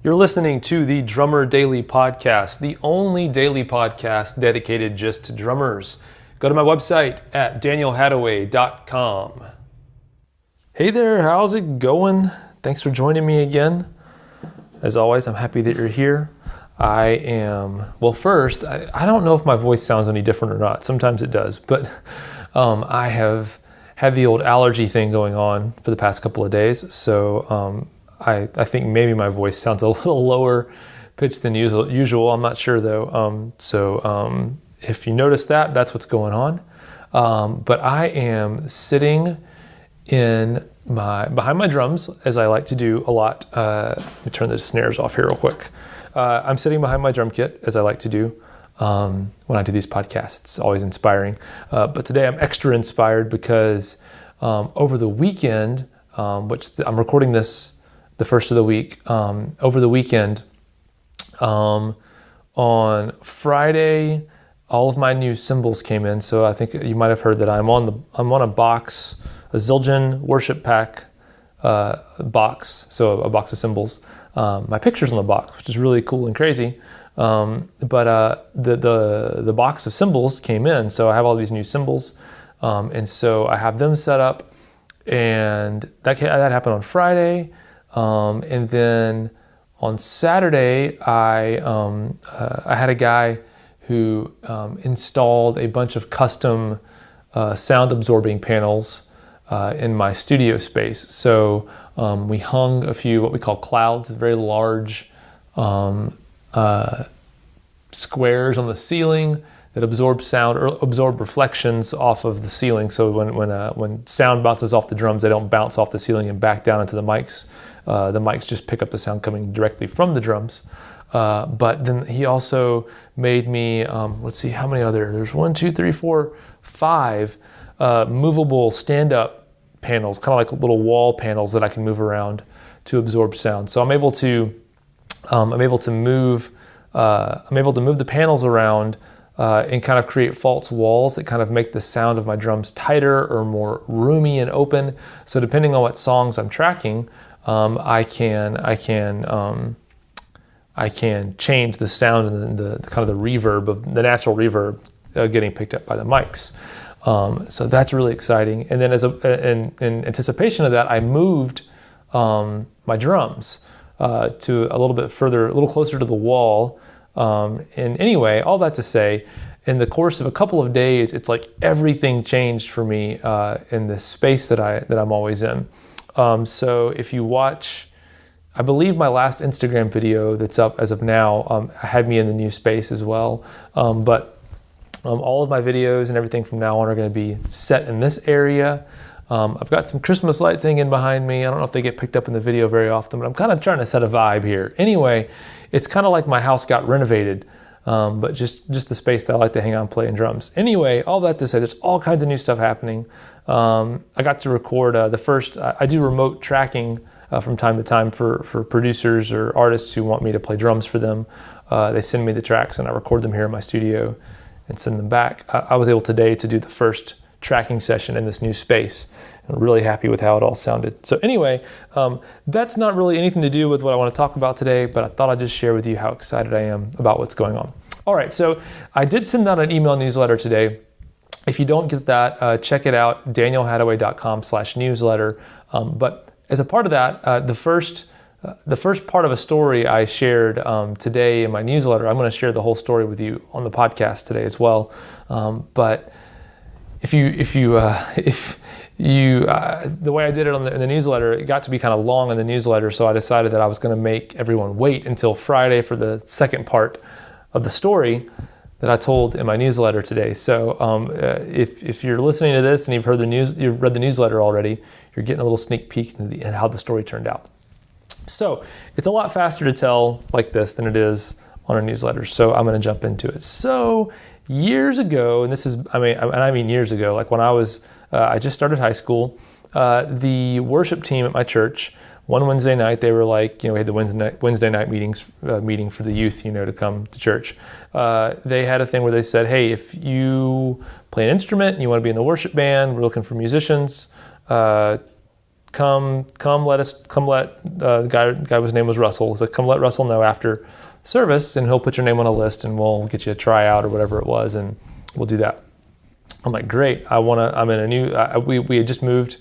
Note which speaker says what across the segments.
Speaker 1: You're listening to the Drummer Daily Podcast, the only daily podcast dedicated just to drummers. Go to my website at danielhadaway.com. Hey there, how's it going? Thanks for joining me again. As always, I'm happy that you're here. First, I don't know if my voice sounds any different or not. Sometimes it does, but I have had the old allergy thing going on for the past couple of days, so I think maybe my voice sounds a little lower pitched than usual. I'm not sure though. So if you notice that, that's what's going on. But I am sitting behind my drums, as I like to do a lot. Let me turn the snares off here real quick. I'm sitting behind my drum kit, as I like to do when I do these podcasts. It's always inspiring. But today I'm extra inspired because over the weekend, I'm recording this the first of the week, over the weekend, on Friday, all of my new cymbals came in. So I think you might have heard that I'm on a box, a Zildjian worship pack box, so a box of cymbals. My picture's on the box, which is really cool and crazy. But the box of cymbals came in, so I have all these new cymbals, and so I have them set up, and that happened on Friday. And then on Saturday, I had a guy who installed a bunch of custom sound absorbing panels in my studio space. So we hung a few what we call clouds, very large squares on the ceiling that absorb sound or absorb reflections off of the ceiling. So when sound bounces off the drums, they don't bounce off the ceiling and back down into the mics. The mics just pick up the sound coming directly from the drums. But then he also made me, let's see, how many are there? There's 1, 2, 3, 4, 5 movable stand-up panels, kind of like little wall panels that I can move around to absorb sound. So I'm able to move the panels around and kind of create false walls that kind of make the sound of my drums tighter or more roomy and open. So depending on what songs I'm tracking, I can change the sound and the kind of the reverb of the natural reverb getting picked up by the mics. So that's really exciting. And then in anticipation of that, I moved my drums to a little bit further, a little closer to the wall. And anyway, all that to say, in the course of a couple of days, it's like everything changed for me in the space that I'm always in. So if you watch, I believe my last Instagram video that's up as of now had me in the new space as well. But all of my videos and everything from now on are going to be set in this area. I've got some Christmas lights hanging behind me. I don't know if they get picked up in the video very often, but I'm kind of trying to set a vibe here. Anyway, it's kind of like my house got renovated, but just the space that I like to hang out and play in drums. Anyway, all that to say, there's all kinds of new stuff happening. I got to record I do remote tracking from time to time for producers or artists who want me to play drums for them. They send me the tracks and I record them here in my studio and send them back. I was able today to do the first tracking session in this new space. I'm really happy with how it all sounded. So anyway, that's not really anything to do with what I want to talk about today, but I thought I'd just share with you how excited I am about what's going on. All right, so I did send out an email newsletter today. If you don't get that, check it out, danielhadaway.com/newsletter. But as a part of that, the first part of a story I shared today in my newsletter, I'm going to share the whole story with you on the podcast today as well. But the way I did it in the newsletter, it got to be kind of long in the newsletter, so I decided that I was going to make everyone wait until Friday for the second part of the story that I told in my newsletter today. So if you're listening to this and you've read the newsletter already, you're getting a little sneak peek into how the story turned out. So it's a lot faster to tell like this than it is on a newsletter. So I'm going to jump into it. So years ago, and I mean years ago, like when I just started high school, the worship team at my church, one Wednesday night, they were like, we had the Wednesday night meeting for the youth, to come to church. They had a thing where they said, hey, if you play an instrument and you want to be in the worship band, we're looking for musicians, the guy whose name was Russell. He's like, come let Russell know after service, and he'll put your name on a list, and we'll get you a tryout or whatever it was, and we'll do that. I'm like, great. I'm in a new. We had just moved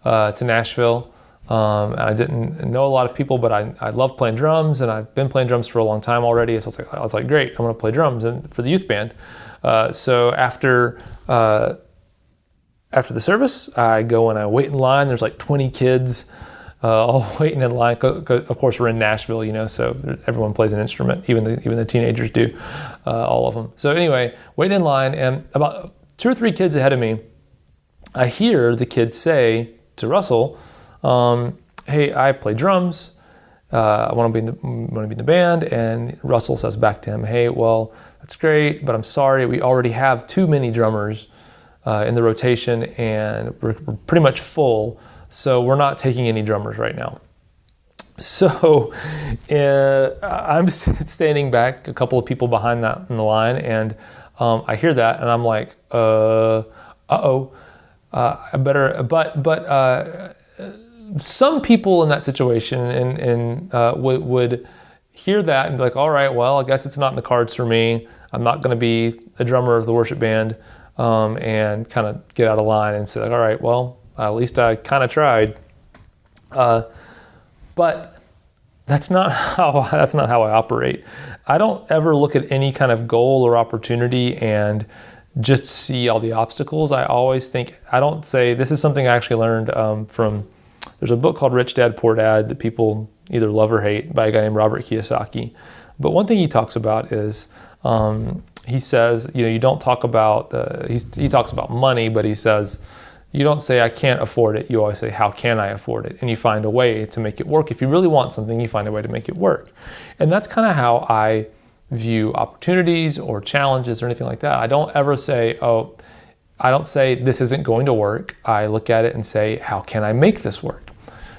Speaker 1: to Nashville, and I didn't know a lot of people, but I love playing drums, and I've been playing drums for a long time already. So I was like, great. I'm going to play drums and for the youth band. So after the service, I go and I wait in line. There's like 20 kids all waiting in line. Of course, we're in Nashville, so everyone plays an instrument, even the teenagers do, all of them. So anyway, waiting in line, and about 2 or 3 kids ahead of me, I hear the kid say to Russell, "Hey, I play drums. I want to be in the band." And Russell says back to him, "Hey, well, that's great, but I'm sorry, we already have too many drummers in the rotation, and we're pretty much full, so we're not taking any drummers right now." So I'm standing back, a couple of people behind that in the line, and I hear that, and I'm like, I better. But some people in that situation would hear that and be like, all right, well, I guess it's not in the cards for me. I'm not going to be a drummer of the worship band, and kind of get out of line and say, like, all right, well, at least I kind of tried. But that's not how I operate. I don't ever look at any kind of goal or opportunity and just see all the obstacles. I always think, I don't say, this is something I actually learned from, there's a book called Rich Dad, Poor Dad that people either love or hate, by a guy named Robert Kiyosaki. But one thing he talks about is, he says, you don't talk about, he talks about money, but he says, you don't say, I can't afford it. You always say, how can I afford it? And you find a way to make it work. If you really want something, you find a way to make it work. And that's kind of how I view opportunities or challenges or anything like that. I don't ever say, I don't say this isn't going to work. I look at it and say, how can I make this work?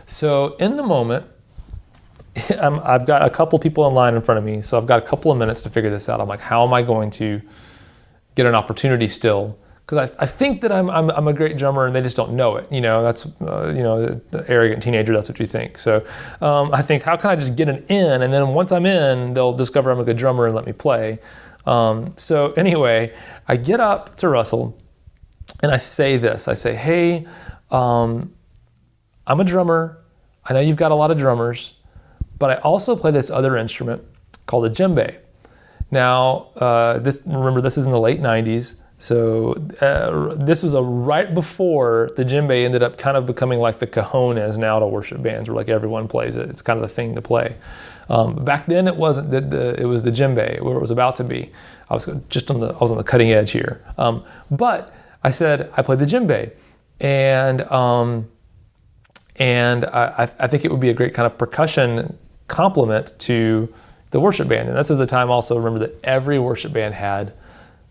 Speaker 1: So in the moment, I've got a couple people in line in front of me, so I've got a couple of minutes to figure this out. I'm like, how am I going to get an opportunity still? Because I think that I'm a great drummer, and they just don't know it. That's the arrogant teenager. That's what you think. So I think, how can I just get an in, and then once I'm in, they'll discover I'm a good drummer and let me play. So anyway, I get up to Russell, and I say this. I say, hey, I'm a drummer. I know you've got a lot of drummers, but I also play this other instrument called a djembe. Now, remember, this is in the late 90s. So this was right before the djembe ended up kind of becoming like the cajon is now to worship bands, where like everyone plays it. It's kind of the thing to play. Back then it wasn't. It was the djembe, where it was about to be. I was on the cutting edge here. But I said I played the djembe, and I think it would be a great kind of percussion complement to the worship band. And this is the time also, remember, that every worship band had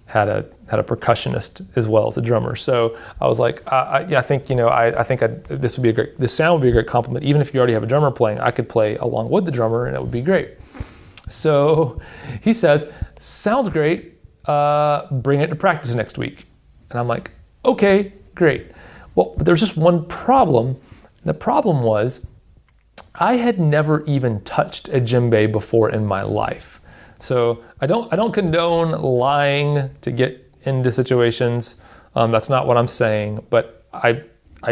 Speaker 1: a percussionist as well as a drummer. So I was like, I think this sound would be a great compliment. Even if you already have a drummer playing, I could play along with the drummer, and it would be great. So he says, sounds great. Bring it to practice next week. And I'm like, okay, great. Well, but there's just one problem. The problem was, I had never even touched a djembe before in my life. So I don't condone lying to get into situations. That's not what I'm saying. But I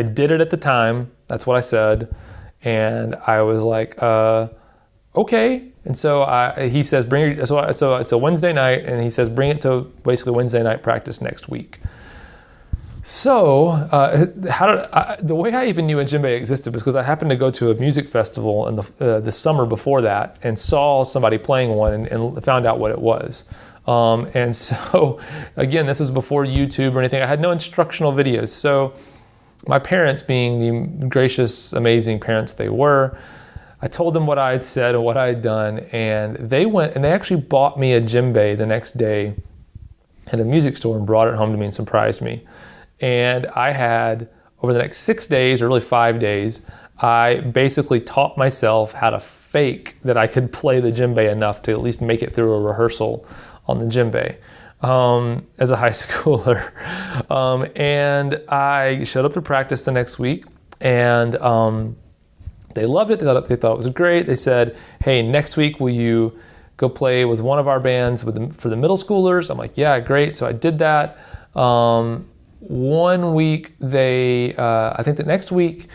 Speaker 1: did it at the time. That's what I said, and I was like, okay. And so he says, bring it. So it's a Wednesday night, and he says, bring it to basically Wednesday night practice next week. So the way I even knew a djembe existed was because I happened to go to a music festival in the summer before that, and saw somebody playing one, and found out what it was. And so again, this was before YouTube or anything. I had no instructional videos. So my parents, being the gracious, amazing parents they were, I told them what I had said and what I had done, and they went and they actually bought me a djembe the next day at a music store and brought it home to me and surprised me. And I had, over the next 6 days, or really 5 days, I basically taught myself how to fake that I could play the djembe enough to at least make it through a rehearsal on the djembe as a high schooler. And I showed up to practice the next week, And they loved it. They thought it was great. They said, hey, next week, will you go play with one of our bands for the middle schoolers? I'm like, yeah, great. So I did that. 1 week, I think the next week,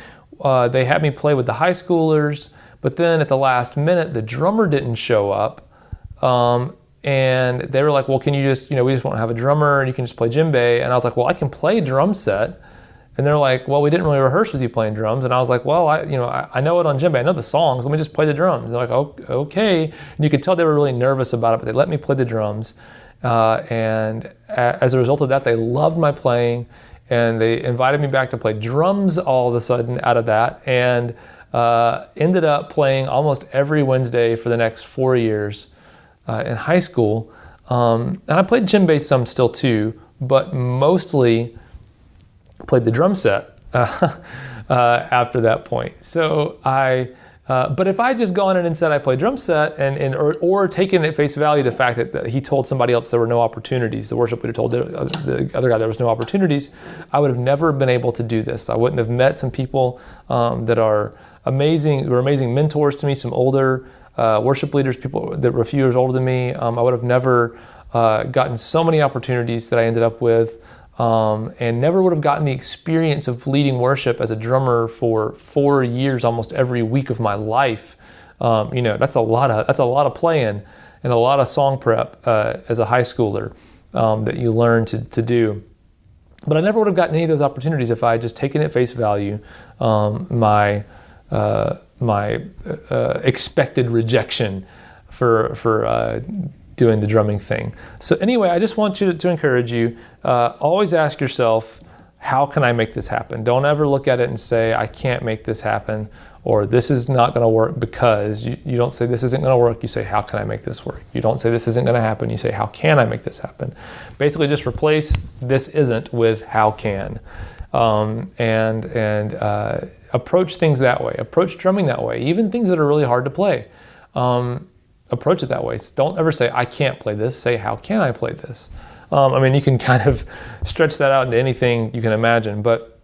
Speaker 1: they had me play with the high schoolers. But then at the last minute, the drummer didn't show up. And they were like, well, can you just, we just want to have a drummer and you can just play djembe. And I was like, well, I can play drum set. And they're like, well, we didn't really rehearse with you playing drums. And I was like, well, I know it on djembe. I know the songs. Let me just play the drums. They're like, oh, okay. And you could tell they were really nervous about it, but they let me play the drums. And as a result of that, they loved my playing. And they invited me back to play drums all of a sudden out of that. And ended up playing almost every Wednesday for the next 4 years in high school. And I played djembe some still too, but mostly played the drum set after that point. So but if I just gone in and said I play drum set or taken at face value the fact that he told somebody else there were no opportunities, the worship leader told the other guy there was no opportunities, I would have never been able to do this. I wouldn't have met some people that are amazing, who were amazing mentors to me, some older worship leaders, people that were a few years older than me. I would have never gotten so many opportunities that I ended up with. And never would have gotten the experience of leading worship as a drummer for 4 years, almost every week of my life. That's a lot of playing and a lot of song prep as a high schooler that you learn to do. But I never would have gotten any of those opportunities if I had just taken at face value my expected rejection for doing the drumming thing. So anyway, I just want you to encourage you, always ask yourself, how can I make this happen? Don't ever look at it and say, I can't make this happen, or this is not going to work because. You don't say this isn't going to work, you say, how can I make this work? You don't say this isn't going to happen, you say, how can I make this happen? Basically just replace this isn't with how can. And approach things that way. Approach drumming that way, even things that are really hard to play. Approach it that way. Don't ever say, I can't play this. Say, how can I play this? You can kind of stretch that out into anything you can imagine. But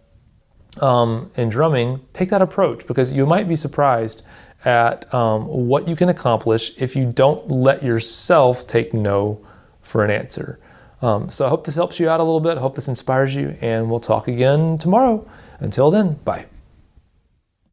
Speaker 1: in drumming, take that approach, because you might be surprised at what you can accomplish if you don't let yourself take no for an answer. So I hope this helps you out a little bit. I hope this inspires you, and we'll talk again tomorrow. Until then, bye.